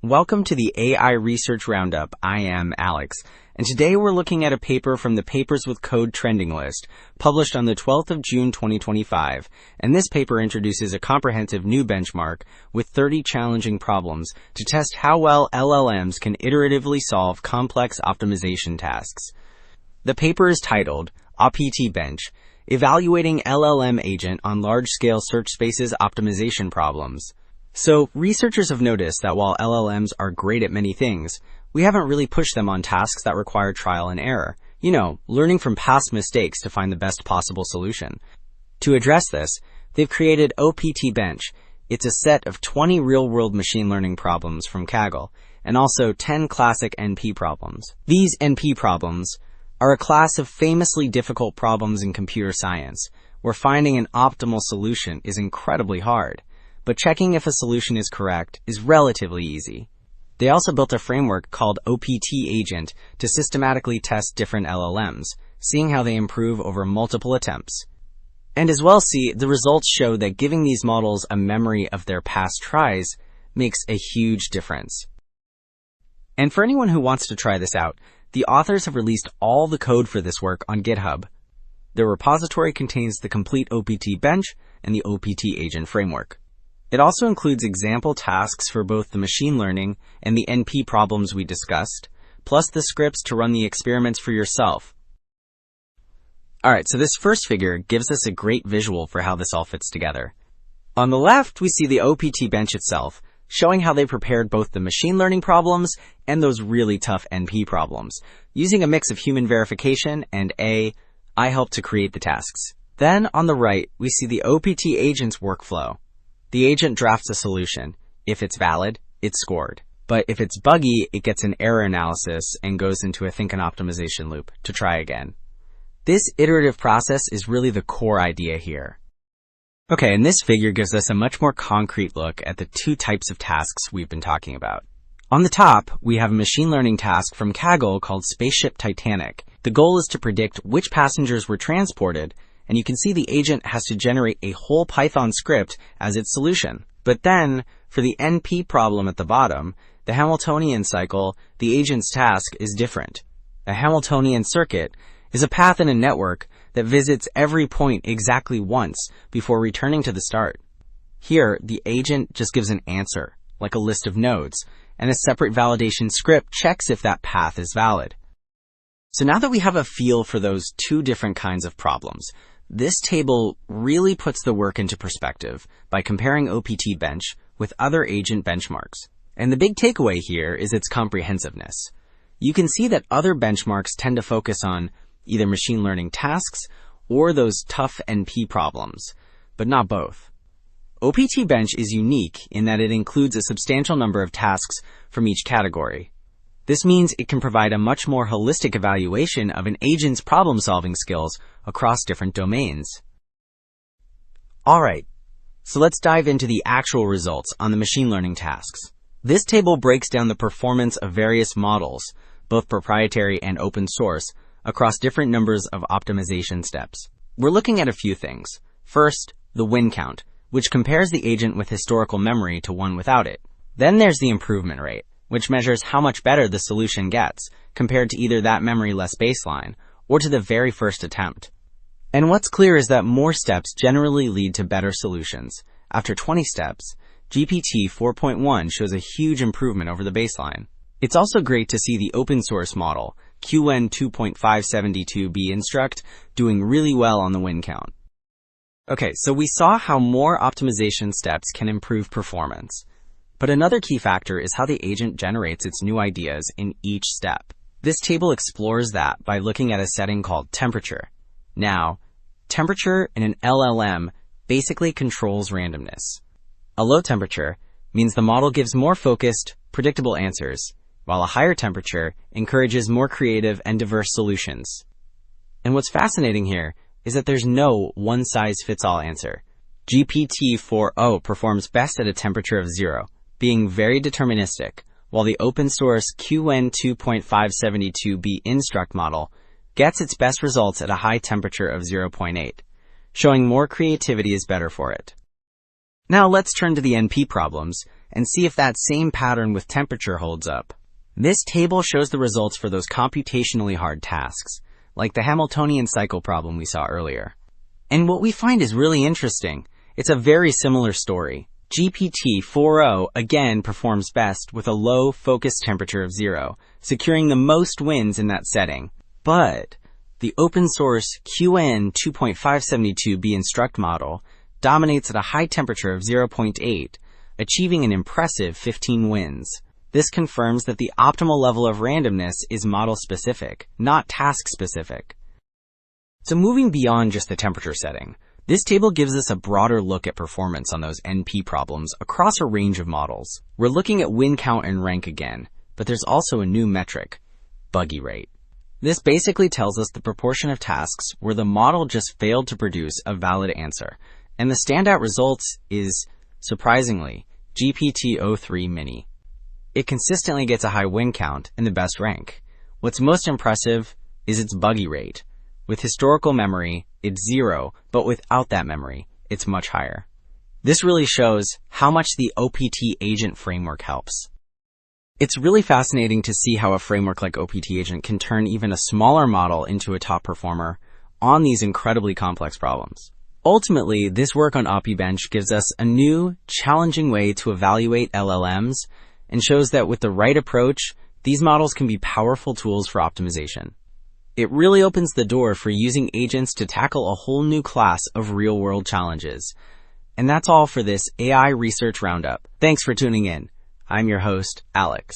Welcome to the AI Research Roundup. I am Alex, and today we're looking at a paper from the Papers with Code trending list, published on the 12th of June 2025, and this paper introduces a comprehensive new benchmark with 30 challenging problems to test how well LLMs can iteratively solve complex optimization tasks. The paper is titled APT Bench, Evaluating LLM Agent on Large-Scale Search Spaces Optimization Problems. So, researchers have noticed that while LLMs are great at many things, we haven't really pushed them on tasks that require trial and error. Learning from past mistakes to find the best possible solution. To address this, they've created OPT Bench. It's a set of 20 real-world machine learning problems from Kaggle, and also 10 classic NP problems. These NP problems are a class of famously difficult problems in computer science, where finding an optimal solution is incredibly hard. But checking if a solution is correct is relatively easy. They also built a framework called OPT Agent to systematically test different LLMs, seeing how they improve over multiple attempts. And as well, the results show that giving these models a memory of their past tries makes a huge difference. And for anyone who wants to try this out, the authors have released all the code for this work on GitHub. Their repository contains the complete OPT Bench and the OPT Agent framework. It also includes example tasks for both the machine learning and the NP problems we discussed, plus the scripts to run the experiments for yourself. Alright, so this first figure gives us a great visual for how this all fits together. On the left, we see the OPT Bench itself, showing how they prepared both the machine learning problems and those really tough NP problems, using a mix of human verification and I helped to create the tasks. Then, on the right, we see the OPT Agent's workflow. The agent drafts a solution. If it's valid, it's scored. But if it's buggy, it gets an error analysis and goes into a think and optimization loop to try again. This iterative process is really the core idea here. Okay, and this figure gives us a much more concrete look at the two types of tasks we've been talking about. On the top, we have a machine learning task from Kaggle called Spaceship Titanic. The goal is to predict which passengers were transported, and you can see the agent has to generate a whole Python script as its solution. But then, for the NP problem at the bottom, the Hamiltonian cycle, the agent's task is different. A Hamiltonian circuit is a path in a network that visits every point exactly once before returning to the start. Here, the agent just gives an answer, like a list of nodes, and a separate validation script checks if that path is valid. So now that we have a feel for those two different kinds of problems, this table really puts the work into perspective by comparing OPT Bench with other agent benchmarks. And the big takeaway here is its comprehensiveness. You can see that other benchmarks tend to focus on either machine learning tasks or those tough NP problems, but not both. OPT Bench is unique in that it includes a substantial number of tasks from each category. This means it can provide a much more holistic evaluation of an agent's problem-solving skills across different domains. Alright, so let's dive into the actual results on the machine learning tasks. This table breaks down the performance of various models, both proprietary and open source, across different numbers of optimization steps. We're looking at a few things. First, the win count, which compares the agent with historical memory to one without it. Then there's the improvement rate, which measures how much better the solution gets compared to either that memory-less baseline or to the very first attempt. And what's clear is that more steps generally lead to better solutions. After 20 steps, GPT 4.1 shows a huge improvement over the baseline. It's also great to see the open source model, QN 2.572b Instruct, doing really well on the win count. Okay, so we saw how more optimization steps can improve performance. But another key factor is how the agent generates its new ideas in each step. This table explores that by looking at a setting called temperature. Now, temperature in an LLM basically controls randomness. A low temperature means the model gives more focused, predictable answers, while a higher temperature encourages more creative and diverse solutions. And what's fascinating here is that there's no one-size-fits-all answer. GPT-4o performs best at a temperature of 0, being very deterministic, while the open-source QN 2.572b Instruct model gets its best results at a high temperature of 0.8, showing more creativity is better for it. Now let's turn to the NP problems and see if that same pattern with temperature holds up. This table shows the results for those computationally hard tasks, like the Hamiltonian cycle problem we saw earlier. And what we find is really interesting. It's a very similar story. GPT-4o again performs best with a low focus temperature of 0, securing the most wins in that setting. But the open source QN 2.572b instruct model dominates at a high temperature of 0.8, achieving an impressive 15 wins. This confirms that the optimal level of randomness is model-specific, not task-specific. So moving beyond just the temperature setting, this table gives us a broader look at performance on those NP problems across a range of models. We're looking at win count and rank again, but there's also a new metric, buggy rate. This basically tells us the proportion of tasks where the model just failed to produce a valid answer, and the standout results is, surprisingly, GPT-03 Mini. It consistently gets a high win count and the best rank. What's most impressive is its buggy rate. With historical memory, it's 0, but without that memory, it's much higher. This really shows how much the OPT agent framework helps. It's really fascinating to see how a framework like OPT agent can turn even a smaller model into a top performer on these incredibly complex problems. Ultimately, this work on OptiBench gives us a new, challenging way to evaluate LLMs and shows that with the right approach, these models can be powerful tools for optimization. It really opens the door for using agents to tackle a whole new class of real-world challenges. And that's all for this AI Research Roundup. Thanks for tuning in. I'm your host, Alex.